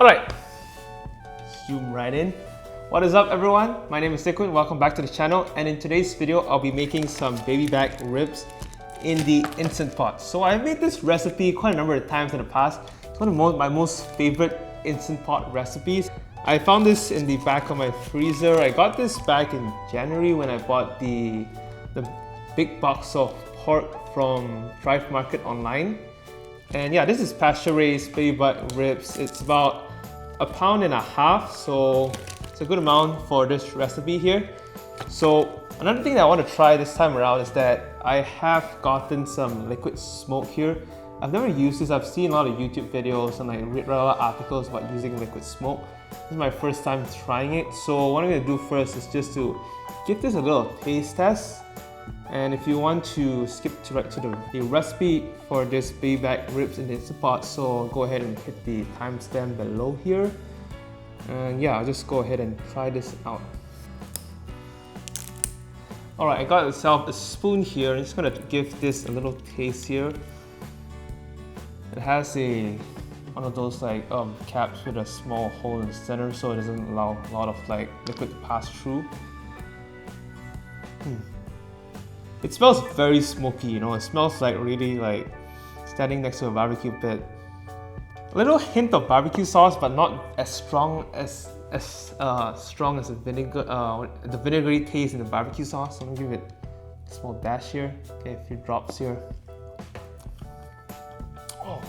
Alright, zoom right in. What is up everyone? My name is Sikun, welcome back to the channel, and in today's video I'll be making some baby back ribs in the Instant Pot. So I've made this recipe quite a number of times in the past. It's one of my most favorite Instant Pot recipes. I found this in the back of my freezer. I got this back in January when I bought the big box of pork from Thrive Market online. And yeah, this is pasture raised baby back ribs. It's about 1.5 pounds, so it's a good amount for this recipe here. So another thing that I want to try this time around is that I have gotten some liquid smoke here. I've never used this. I've seen a lot of YouTube videos and read a lot of articles about using liquid smoke. This is my first time trying it. So what I'm going to do first is just to give this a little taste test. And if you want to skip right to the recipe for this baby back ribs in the Instant Pot, so go ahead and hit the timestamp below here. And yeah, I'll just go ahead and try this out. Alright, I got myself a spoon here. I'm just gonna give this a little taste here. It has one of those caps with a small hole in the center, so it doesn't allow a lot of liquid to pass through. It smells very smoky, you know. It smells really standing next to a barbecue pit. A little hint of barbecue sauce, but not as strong as the vinegar, the vinegary taste in the barbecue sauce. So I'm gonna give it a small dash here. Okay, a few drops here. Oh,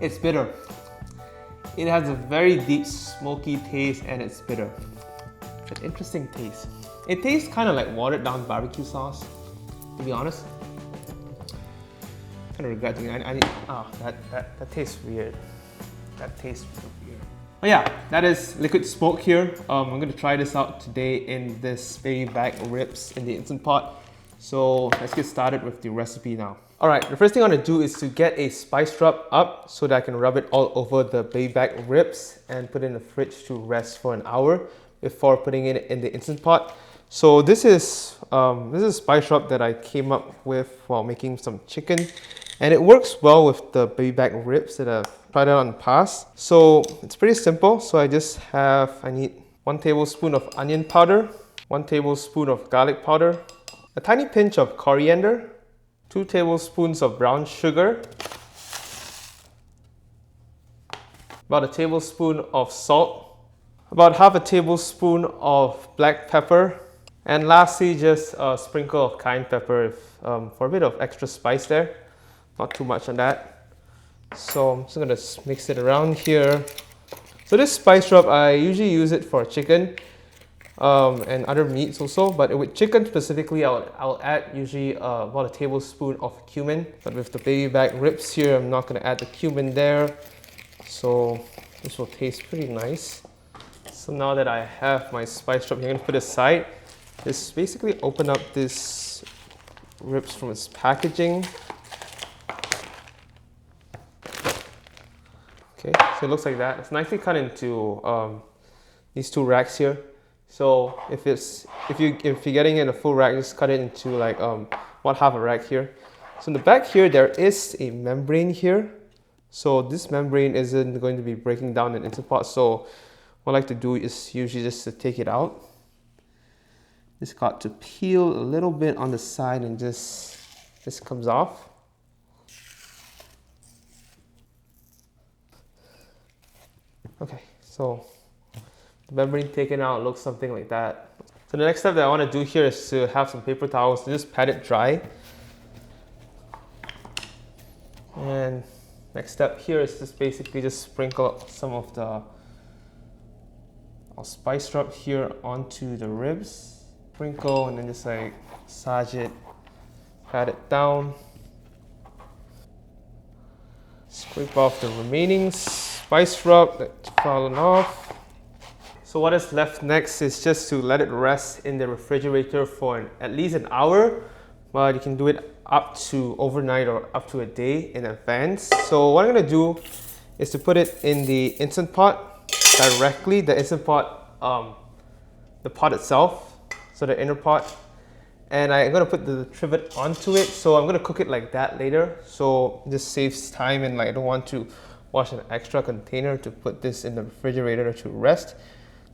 it's bitter. It has a very deep smoky taste, and it's bitter. It's an interesting taste. It tastes kind of like watered down barbecue sauce, to be honest. Kind of regretting it. That tastes weird. That tastes weird. But yeah, that is liquid smoke here. I'm going to try this out today in this baby back ribs in the Instant Pot. So let's get started with the recipe now. Alright, the first thing I want to do is to get a spice rub up so that I can rub it all over the baby back ribs and put it in the fridge to rest for an hour before putting it in the Instant Pot. So this is a spice rub that I came up with while making some chicken, and it works well with the baby back ribs that I've tried out in the past. So it's pretty simple. So I need 1 tablespoon of onion powder, 1 tablespoon of garlic powder, a tiny pinch of coriander, 2 tablespoons of brown sugar, about 1 tablespoon of salt, about 1/2 tablespoon of black pepper, and lastly, just a sprinkle of cayenne pepper for a bit of extra spice there. Not too much on that. So I'm just going to mix it around here. So this spice rub, I usually use it for chicken and other meats also. But with chicken specifically, I'll add usually about 1 tablespoon of cumin. But with the baby back ribs here, I'm not going to add the cumin there. So this will taste pretty nice. So now that I have my spice rub, I'm going to put it aside. Just basically open up this ribs from its packaging. Okay, so it looks like that. It's nicely cut into these 2 racks here. So if you're getting in a full rack, just cut it into about 1/2 a rack here. So in the back here, there is a membrane here. So this membrane isn't going to be breaking down in Instant Pot. So what I like to do is usually just to take it out. It's got to peel a little bit on the side and just comes off. Okay, so the membrane taken out looks something like that. So the next step that I want to do here is to have some paper towels to just pat it dry. And next step here is just basically just sprinkle some of the spice rub here onto the ribs. Sprinkle and then just massage it, pat it down, scrape off the remaining spice rub that's fallen off. So what is left next is just to let it rest in the refrigerator for at least an hour, but you can do it up to overnight or up to a day in advance. So what I'm going to do is to put it in the Instant Pot directly, the Instant Pot, the pot itself. So the inner pot, and I'm going to put the trivet onto it. So I'm going to cook it like that later. So this saves time, and I don't want to wash an extra container to put this in the refrigerator to rest.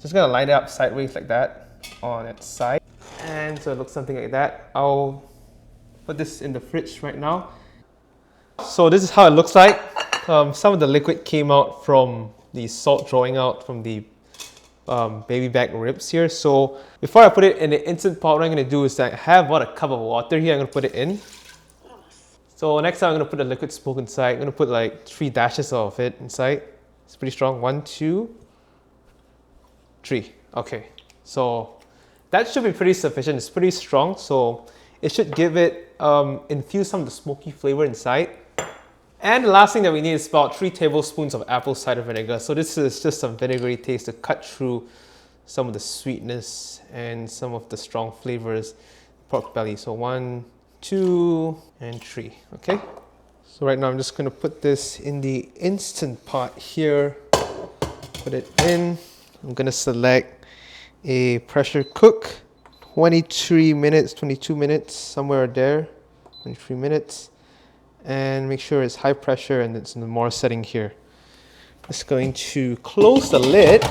Just gonna line it up sideways like that on its side. And so it looks something like that. I'll put this in the fridge right now. So this is how it looks like. Some of the liquid came out from the salt drawing out from the baby back ribs here. So before I put it in the Instant Pot, what I'm going to do is I have about a cup of water here. I'm going to put it in. So next time I'm going to put the liquid smoke inside. I'm going to put like 3 dashes of it inside. It's pretty strong. 1, 2, 3. Okay, so that should be pretty sufficient. It's pretty strong, so it should give it infuse some of the smoky flavor inside. And the last thing that we need is about 3 tablespoons of apple cider vinegar. So this is just some vinegary taste to cut through some of the sweetness and some of the strong flavors pork belly. So 1, 2, and 3. Okay. So right now I'm just going to put this in the Instant Pot here. Put it in. I'm going to select a pressure cook. 23 minutes, 22 minutes, somewhere there. 23 minutes. And make sure it's high pressure and it's in the more setting here. Just going to close the lid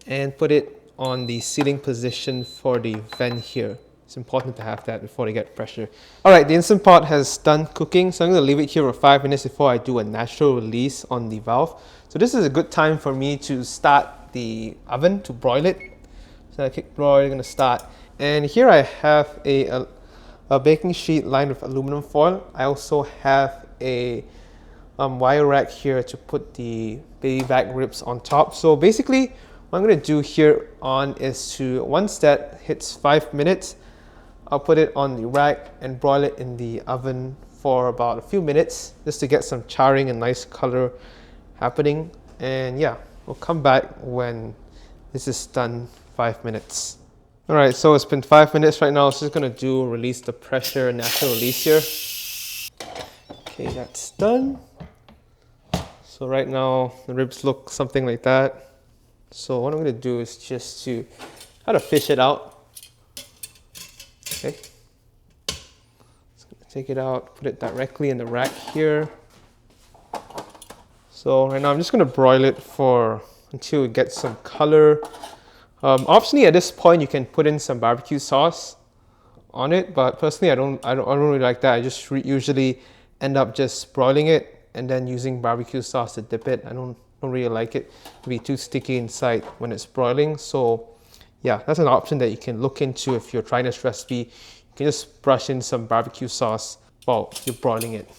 and put it on the sealing position for the vent here. It's important to have that before they get pressure. Alright, the Instant Pot has done cooking, so I'm going to leave it here for 5 minutes before I do a natural release on the valve. So this is a good time for me to start the oven to broil it. So I click broil, I'm going to start. And here I have a baking sheet lined with aluminum foil. I also have a wire rack here to put the baby back ribs on top. So basically, what I'm going to do here on is to, once that hits 5 minutes, I'll put it on the rack and broil it in the oven for about a few minutes just to get some charring and nice color happening. And yeah, we'll come back when this is done 5 minutes. Alright, so it's been 5 minutes right now. So just going to do release the pressure, natural release here. Okay, that's done. So right now the ribs look something like that. So what I'm going to do is just to kind of fish it out. Okay. Just going to take it out, put it directly in the rack here. So right now I'm just going to broil it for until it gets some color. Optionally, at this point, you can put in some barbecue sauce on it, but personally, I don't really like that. I just usually end up just broiling it and then using barbecue sauce to dip it. I don't really like it to be too sticky inside when it's broiling. So yeah, that's an option that you can look into if you're trying this recipe. You can just brush in some barbecue sauce while you're broiling it.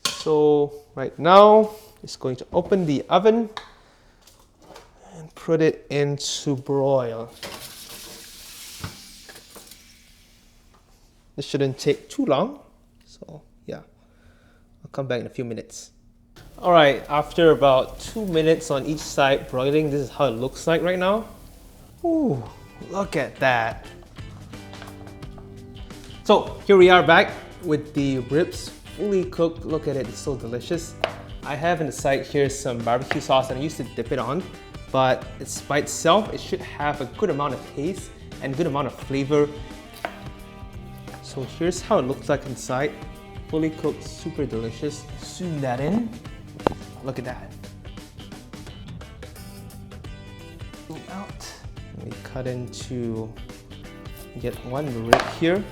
So right now, it's going to open the oven and put it into broil. This shouldn't take too long, so yeah, I'll come back in a few minutes. Alright, after about 2 minutes on each side broiling, this is how it looks like right now. Ooh, look at that. So here we are back with the ribs fully cooked. Look at it, it's so delicious. I have in the side here some barbecue sauce and I used to dip it on. But it's by itself, it should have a good amount of taste and good amount of flavor. So here's how it looks like inside. Fully cooked, super delicious. Zoom that in. Look at that. Zoom out. We cut into, get one rib here.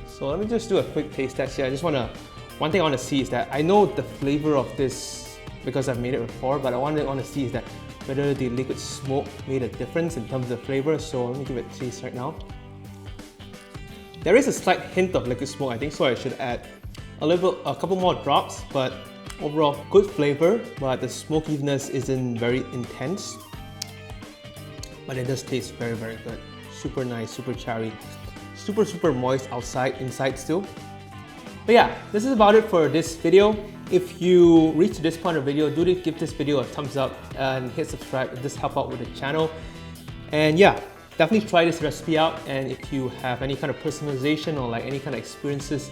So let me just do a quick taste test here. One thing I want to see is that I know the flavor of this because I've made it before, but I want to see is that whether the liquid smoke made a difference in terms of flavor. So let me give it a taste right now. There is a slight hint of liquid smoke, I think, so I should add a couple more drops, but overall good flavor, but the smokiness isn't very intense. But it does taste very, very good. Super nice, super cherry, super moist outside, inside still. But yeah, this is about it for this video. If you reach this point of the video, do give this video a thumbs up and hit subscribe. It does help out with the channel. And yeah, definitely try this recipe out. And if you have any kind of personalization or like any kind of experiences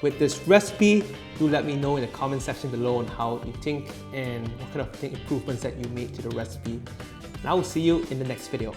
with this recipe, do let me know in the comment section below on how you think and what kind of improvements that you made to the recipe. And I will see you in the next video.